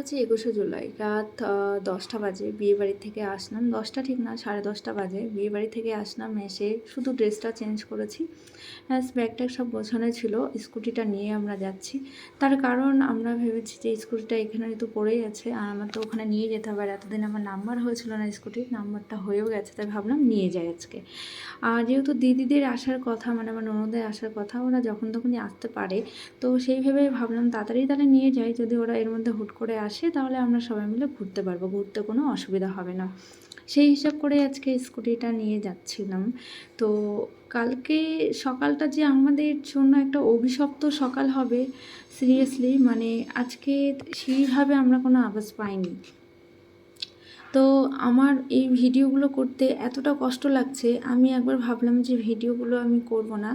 হচ্ছে ২১শে জুলাই রাত ১০টা বাজে। বিয়েবাড়ি থেকে আসলাম। ১০টা ঠিক না, ১০:৩০ বাজে। বিয়েবাড়ি থেকে আসলাম, এসে শুধু ড্রেসটা চেঞ্জ করেছি। ব্যাগ-ট্যাগ সব গোছানো ছিল। স্কুটিটা নিয়ে আমরা যাচ্ছি। তার কারণ আমরা ভেবেছি যে স্কুটিটা এখানে যেহেতু পড়েই আছে আর আমার তো ওখানে নিয়ে যেতে হবে। আর এতদিন আমার নাম্বার হয়েছিল না স্কুটির, নাম্বারটা হয়েও গেছে। তাই ভাবলাম নিয়ে যাই আজকে। আর যেহেতু দিদিদের আসার কথা, মানে আমার ননদের আসার কথা, ওরা যখন তখনই আসতে পারে। তো সেই ভেবে ভাবলাম তাড়াতাড়ি তাহলে নিয়ে যাই। যদি ওরা এর মধ্যে হুট করে আসে তাহলে আমরা সবাই মিলে ঘুরতে পারবো, ঘুরতে কোনো অসুবিধা হবে না। সেই হিসাব করে আজকে স্কুটিটা নিয়ে যাচ্ছিলাম। তো কালকে সকালটা যে আমাদের জন্য একটা অভিশপ্ত সকাল হবে, সিরিয়াসলি মানে আজকে সেইভাবে আমরা কোনো আভাস পাইনি। তো আমার এই ভিডিওগুলো করতে এতটা কষ্ট লাগছে, আমি একবার ভাবলাম যে ভিডিওগুলো আমি করব না,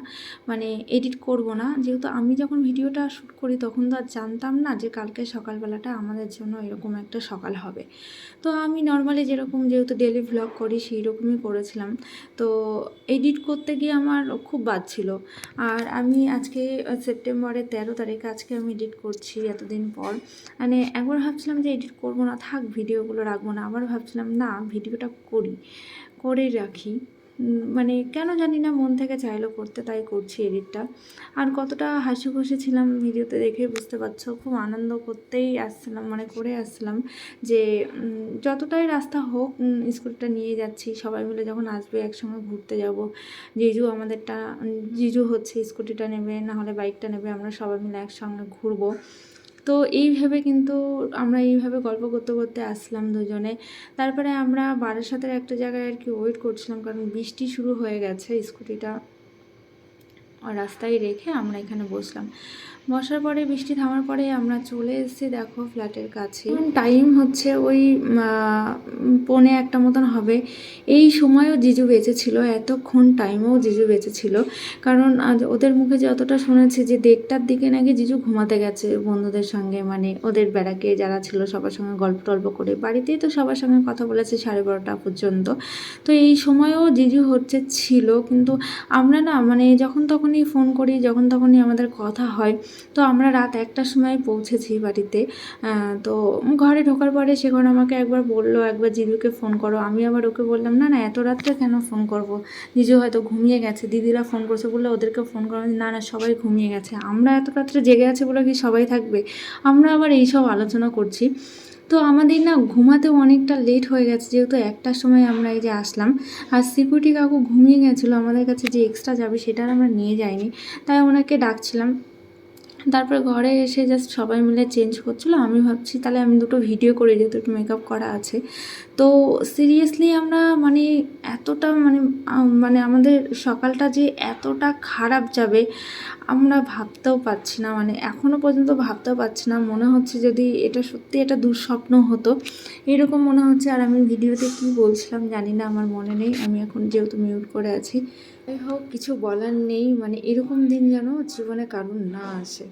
মানে এডিট করব না। যেহেতু আমি যখন ভিডিওটা শ্যুট করি তখন তো আর জানতাম না যে কালকে সকালবেলাটা আমাদের জন্য এরকম একটা সকাল হবে। তো আমি নর্মালি যেরকম যেহেতু ডেলি ভ্লগ করি সেই রকমই করেছিলাম। তো এডিট করতে গিয়ে আমার খুব বাজছিল। আর আমি আজকে সেপ্টেম্বরের ১৩ তারিখ আজকে আমি এডিট করছি এতদিন পর। মানে একবার ভাবছিলাম যে এডিট করবো না, থাক ভিডিওগুলো রাখবো না। আবার ভাবছিলাম না, ভিডিওটা করে রাখি। মানে কেন জানি না মন থেকে চাইলো করতে, তাই করছি এডিটটা। আর কতটা হাসি খুশি ছিলাম ভিডিওতে দেখে বুঝতে পারছো। খুব আনন্দ করতেই আসছিলাম, মানে করে আসছিলাম যে যতটাই রাস্তা হোক স্কুটিটা নিয়ে যাচ্ছি। সবাই মিলে যখন আসবে একসঙ্গে ঘুরতে যাব। জিজু হচ্ছে স্কুটিটা নেবে, না হলে বাইকটা নেবে, আমরা সবাই মিলে একসঙ্গে ঘুরবো। তো এই ভেবে কিন্তু আমরা এইভাবে গল্প করতে করতে আসলাম দুজনে। তারপরে আমরা বারাসাতের একটা জায়গায় আর কি ওয়েট করছিলাম, কারণ বৃষ্টি শুরু হয়ে গেছে। স্কুটিটা রাস্তায় রেখে আমরা এখানে বসলাম। বসার পরে বৃষ্টি থামার পরে আমরা চলে এসেছি দেখো ফ্ল্যাটের কাছে। টাইম হচ্ছে ওই ১:45 মতন হবে। এই সময়ও জিজু বেঁচে ছিল, এতক্ষণ টাইমেও জিজু বেঁচে ছিল। কারণ আজ ওদের মুখে যতটা শুনেছি যে ১:৩০টার দিকে নাকি জিজু ঘুমাতে গেছে বন্ধুদের সঙ্গে, মানে ওদের ব্যারাকে যারা ছিল সবার সঙ্গে গল্প টল্প করে। বাড়িতেই তো সবার সঙ্গে কথা বলেছে 12:30টা পর্যন্ত। তো এই সময়ও জিজু হচ্ছে ছিল, কিন্তু আমরা না মানে যখন তখনই ফোন করি, যখন তখনই আমাদের কথা হয়। তো আমরা রাত 1টার সময় পৌঁছেছি বাড়িতে। তো ঘরে ঢোকার পরে সেখন আমাকে একবার বললো, একবার জিজুকে ফোন করো। আমি আবার ওকে বললাম না না, এত রাত্রে কেন ফোন করব, জিজু হয়তো ঘুমিয়ে গেছে। দিদিরা ফোন করছে বললে ওদেরকে ফোন করো। না না, সবাই ঘুমিয়ে গেছে, আমরা এত রাত্রে জেগে আছি বলে কি সবাই থাকবে? আমরা আবার এইসব আলোচনা করছি। তো আমাদের না ঘুমাতেও অনেকটা লেট হয়ে গেছে, যেহেতু 1টার সময় আমরা এই যে আসলাম। আর সিকিউরিটি কাকু ঘুমিয়ে গেছিলো, আমাদের কাছে যে এক্সট্রা যাবে সেটা আর আমরা নিয়ে যাইনি, তাই ওনাকে ডাকছিলাম। তারপরে ঘরে এসে জাস্ট সবাই মিলে চেঞ্জ করছিলো। আমি ভাবছি তাহলে আমি দুটো ভিডিও করে, যেহেতু একটু মেকআপ করা আছে। তো সিরিয়াসলি আমরা মানে এতটা মানে আমাদের সকালটা যে এতটা খারাপ যাবে আমরা ভাবতেও পারছি না, মানে এখনও পর্যন্ত ভাবতেও পারছি না। মনে হচ্ছে যদি এটা সত্যি একটা দুঃস্বপ্ন হতো এরকম মনে হচ্ছে। আর আমি ভিডিওতে কি বলছিলাম জানি না, আমার মনে নেই। আমি এখন যেহেতু মিউট করে আছি, যাই হোক কিছু বলার নেই। মানে এরকম দিন যেন জীবনে কারুর না আসে।